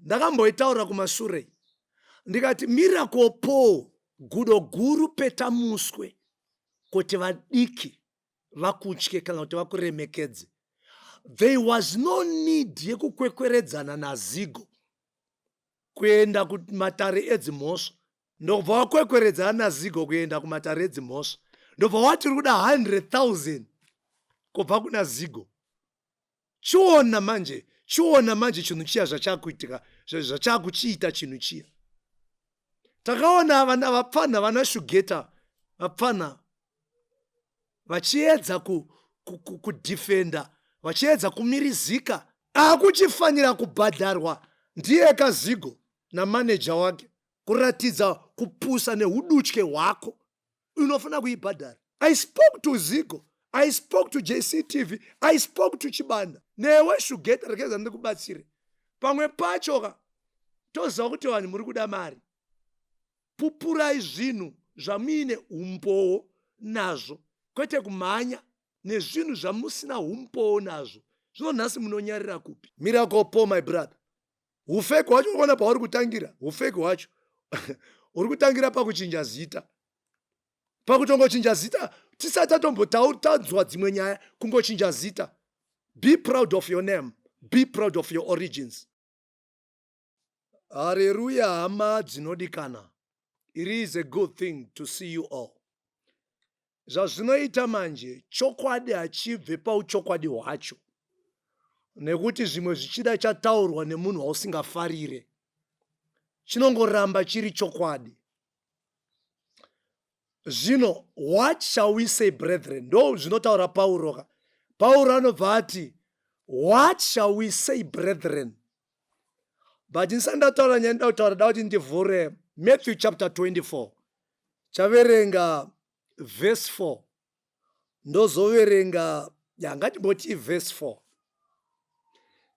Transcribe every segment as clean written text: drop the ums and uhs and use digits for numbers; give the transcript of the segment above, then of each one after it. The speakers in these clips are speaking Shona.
ndakamboitaura kumashure ndikati miracle Paul gudo guru petamuswe kuti vadiki vakutye kana kuti vakuremekedze. There was no need yekukwekweredzana nazigo kuenda kumatare edzimhosva ndobva wakwekweredzana nazigo kuenda kumatare edzimhosva ndobva wati uri kuda 100,000 kubva kuna zigo. Chiona manje chinhu chiya zvachakuitika zvachakuchiita chinhu chiya. Takaona vana vapfana vana Shugeta vapfana vachiedza kudefenda vachiedza kumirizika akuchifanira kubhadharwa ndiye kazigo namaneja wake kuratidza kupusa nehudutye hwako unofanira kuibhadhara. I spoke to Zigo, I spoke to JCTV, I spoke to Chibanda. Newe Shugeta rekeza ndikubatsire. Pamwe pachoka toziva kuti vanhu muri kuda mari. Pupurai zvinhu zvamuine umbowo nazvo kwete kumhanya nezvinhu zvamusina umbowo nazvo. Zvino nhasi munonyarira kupi? Miracle Paul, my brother. Ufeki hwacho unoona pauri kutangira. Ufeki hwacho uri kutangira pakuchinja zita. Pakutongochinja zita tisati tatombotanzwa dzimwe nyaya kungochinja zita. Be proud of your name. Be proud of your origins. Hallelujah, hama dzinodikana. It is a good thing to see you all. Zvazvinoita manje chokwadi hachibve pauchokwadi hwacho. Nekuti zvimwe zvichida chataurwa nemunhu wausingafarire. Chinongoramba chiri chokwadi. Zvino, what shall we say, brethren? Ndo zvinotaura Pauro. Pauro anobva ati, what shall we say, brethren? But ndisandataura nyaya ndautaura dauti ndivhure Matthew chapter 24. Chaverenga verse 4. Ndozoverenga yangatimboti verse 4.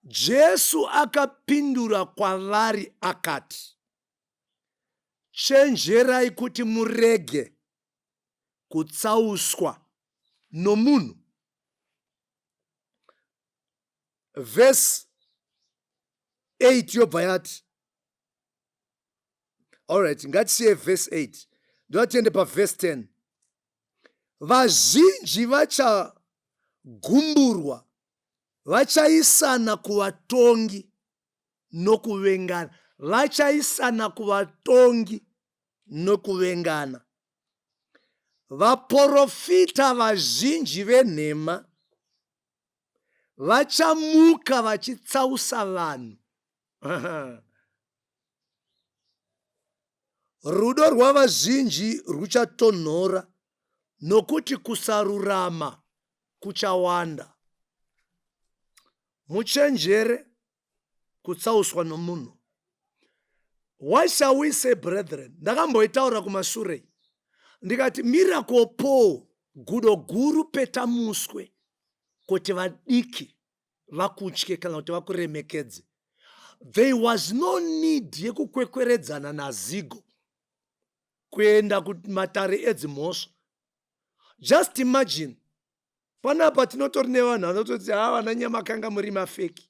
Jesu akapindura kwavari akati, chenjerai kuti murege kutsauswa nomunhu. Verse 8 yobva yati. Alright, ngatisiye verse 8. Ndotiende paverse 10. Vazhinji vachagumburwa vachaisana kuvatongi nokuvengana. Vachaisana kuvatongi nokuvengana. Vaprofita vazhinji venhema vachamuka vachitsausa vanhu. Rudo rwavazhinji ruchatonhora nokuti kusarurama kuchawanda. Muchenjere kutsauswa nomunhu. What shall we say, brethren? Ndakamboitaura kumashure ndikati miracle Paul gudo guru petamuswe kuti vadiki vakutye kana kuti vakuremekedze. There was no need yekukwekweredzana nazigo kuenda kumatare edzimhosva. Just imagine, panapa tinotori nevanhu vanototi vana nyamakanga muri mafeki.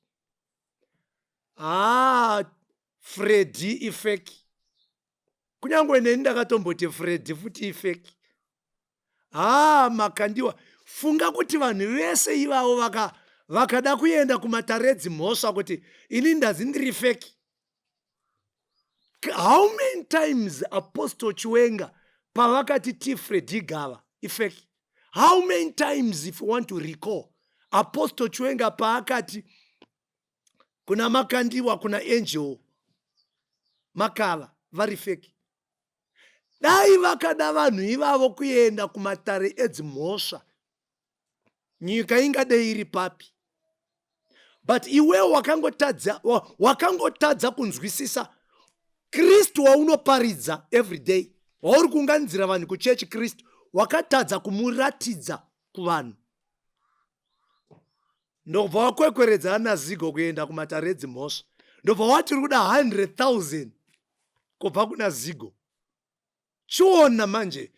Freddy ifeki. Kunyangwe neni ndakatomboti Freddy futi ifeki. Makandiwa. Funga kuti vanhu vese ivavo vakada kuenda kumatare edzimhosva kuti ini ndazi ndiri feki. How many times Apostle Chiwenga pavakati ti Freddy gava ifeki? How many times, if you want to recall, Apostle Chiwenga paakati kuna Makandiwa kuna Angel Makala vari feki. Dai vakada vanhu ivavo kuenda kumatare edzimhosva, nyika ingadei iri papi? But iwe wakangotadza kunzwisisa Kristu waunoparidza every day. Wauri kunganzira vanhu kuchechi Kristu, wakatadza kumuratidza kuvanhu. Ndobva wakwekweredzana nazigo kuenda kumatare edzimhosva. Ndobva wati uri kuda 100,000 kubva kuna zigo. Chiona manje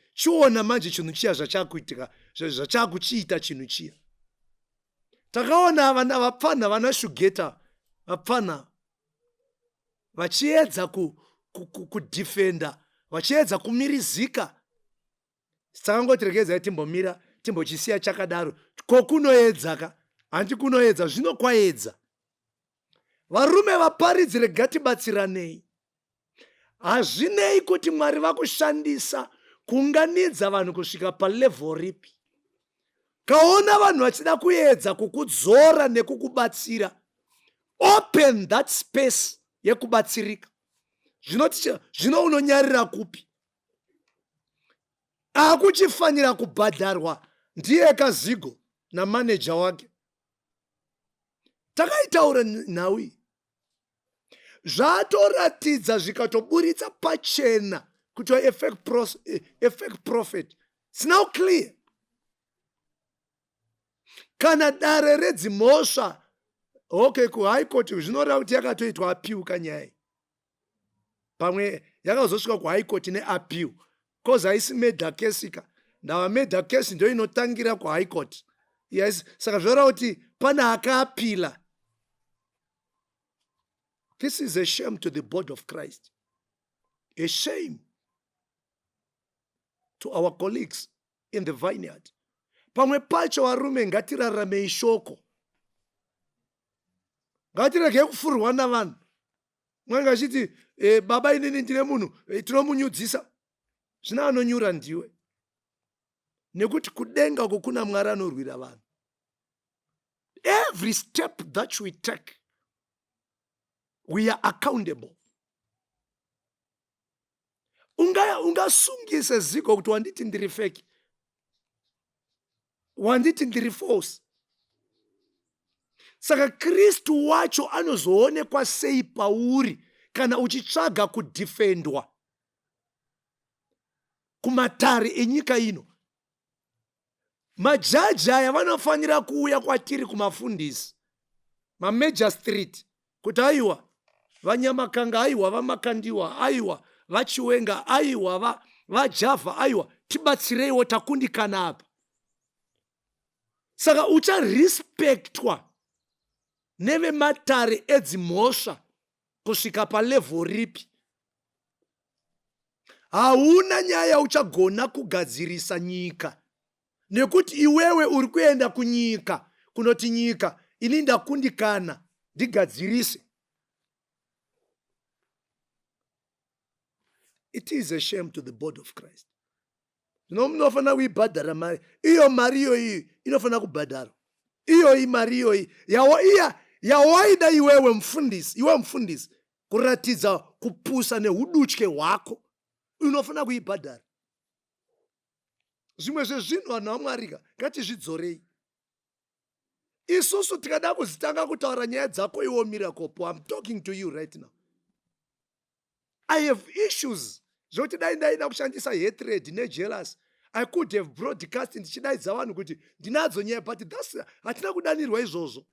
chinhu chiya zvachakuitika zvachakuchiita chinhu chiya. Takaona vana vapfana vana Shugeta vapfana vachiedza kudhifenda, vachiedza kumirizika. Sakangoti regedzai timbomira timbochisiya chakadaro. Ko kunoedza ka? Handi kunoedza, zvino kwaedza. Varume vaparidzi, regatibatsiranei. Hazvinei kuti Mwari vakushandisa kuunganidza vanhu kusvika palevhel ripi. Kaona vanhu vachida kuedza kukudzora nekukubatsira, open that space yekubatsirika. Zvino unonyarira kupi? Akuchifanira kubhadharwa ndiye Kazigo namaneja wake. Takaitaura nhau iyi. Zvatoratidza zvikatoburitsa pachena kuti effect profit. It's now clear. Kana dare redzimhosva, okay, kuhigh court zvinoreva kuti yakatoitwa appeal kanyaya. Pamwe yakazosvika kuhigh court neappeal. Cause haisi murder case ka. Ndava murder case ndio inotangira kuhigh court. Yes, saka zvoreva kuti pana akaapila. This is a shame to the body of Christ. A shame to our colleagues in the vineyard. Pamwe pacho varume ngatirarame ishoko. Ngatirege kufurwa navanhu. Mwanga achiti baba inini ndine munhu tinomunyudzisa. Zvina anonyura ndiwe. Nekuti kudenga uko kuna Mwari anorwira vanhu. Every step that we take, we are accountable. Ungasungise Zigo kuti wanditi ndiri fake. Wanditi ndiri false. Saka Kristu wacho anozoonekwa sei pauri kana uchitsvaga kudhifendwa kumatare enyika ino. Majaji aya vanofanira kuuya kwatiri kumafundisi, major street, kuti aiwa Vanyamakanga, aiwa Vamakandiwa, aiwa Vachiwenga, aiwa Vajavha, aiwa tibatsireiwo takundikana apa. Saka ucharespektwa nevematare edzimhosva kusvika palevhel ripi. Hauna nyaya uchagona kugadzirisa nyika, nekuti iwewe uri kuenda kunyika kunoti nyika ini ndakundikana ndigadzirise. It is a shame to the body of Christ. Munofana kuibhadhara mari. Iyo mari iyoyi inofana kubhadharwa. Iyoyi mari iyoyi yawaida iwewe mfundisi kuratidza kupusa nehudutye hwako, unofana kuibhadhara. Zvimwe zvezvinhu vanhu vaMwarika ngatizvidzorei. Isusu tikada kuzitanga kutaura nyaya dzako iwo Miracle Po. I'm talking to you right now. I have issues. Zvokuti dai ndaida kushandisa hatred nejealous, I could have broadcast ndichidaidza vanhu kuti ndinadzo nyaya, but hatina kudanirwa izvozvo.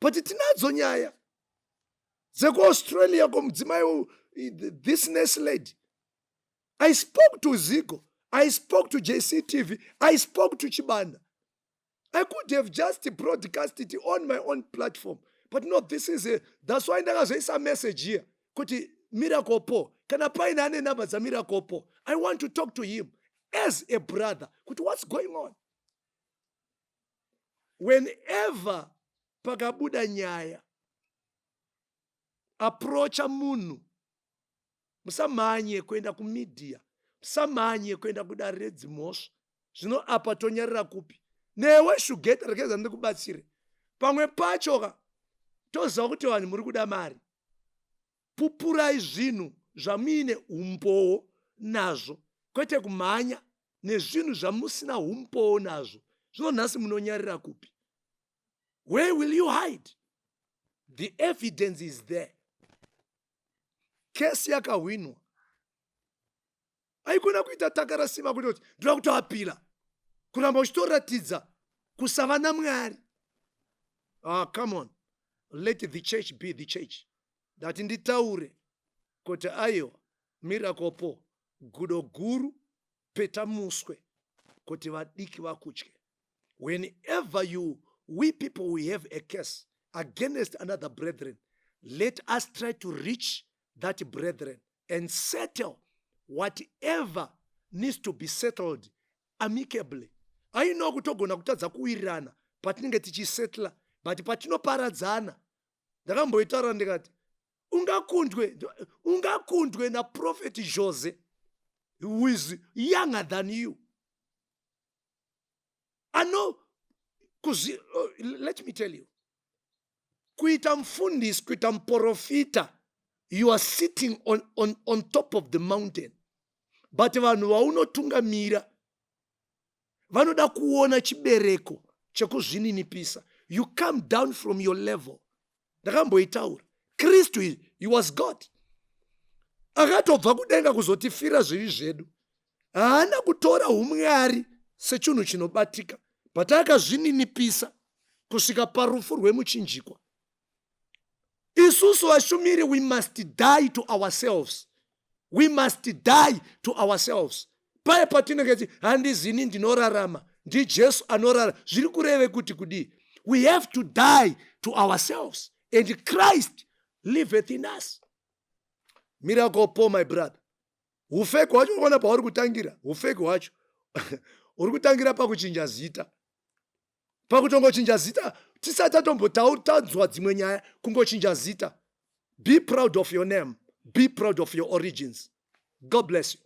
But tinadzo nyaya dzekuAustralia komudzimai this nurse lady. I spoke to Zigo. I spoke to JCTV. I spoke to Chibanda. I could have just broadcast it on my own platform. But no, that's why ndakazoisa message here. Kuti Miracle Po, kana paina ane namba za Miracle Po, I want to talk to him as a brother. Kuti what's going on? Whenever pakabuda nyaya, approacha munhu, musamanye kuenda kumedia, musamanye kuenda kudare redzimhosva. Zvino apa tonyarira kupi? Newe Shugeta rekeza ndikubatsire. Pamwe pacho toziva kuti vanhu muri kuda mari. Pupurai zvinhu zvamuine umbowo nazvo, kwete kumhanya nezvinhu zvamusina umbowo nazvo. Zvino nhasi munonyarira kupi? Where will you hide? The evidence is there. Kesi yakahwinwa. Haikona kuita takarasima kuti ndoda kutoapila. Kuramba uchitoratidza kusava naMwari. Come on. Let the church be the church. Dati nditaure kuti aiwa Miracle Po gudo guru peta muswe kuti vadiki vakutye. Whenever we people we have a case against another brethren, let us try to reach that brethren and settle whatever needs to be settled amicably. Aino kutogona kutadza kuwirirana patinenge tichisetla, but patinoparadzana. Ndakamboitaura ndikati ungakundwe na prophet Jose who is younger than you. I know, let me tell you, kuita mfundisi, kuita mporofita, you are sitting on top of the mountain. But vanhu vaunotungamira vanoda kuona chibereko chekuzvininipisa. You come down from your level. Ndakamboitaura, Kristu he was God. Akatobva kudenga kuzotifira zvivi zvedu. Haana kutora umwari sechinhu chinobatika, but akazvininipisa kusvika parufu rwemuchinjikwa. Isusu vashumiri, we must die to ourselves. We must die to ourselves. Paya patinenge handizini ndinorarama, ndi Jesu anorarama. Zviri kureve kuti kudii? We have to die to ourselves, and Christ liveth in us. Miracle Paul, my brother. Ufeki wacho unaona pauri kutangira. Ufeki wacho uri kutangira pakuchinja zita. Pakutongochinja zita, tisati tatombotanzwa dzimwe nyaya kungochinja zita. Be proud of your name. Be proud of your origins. God bless you.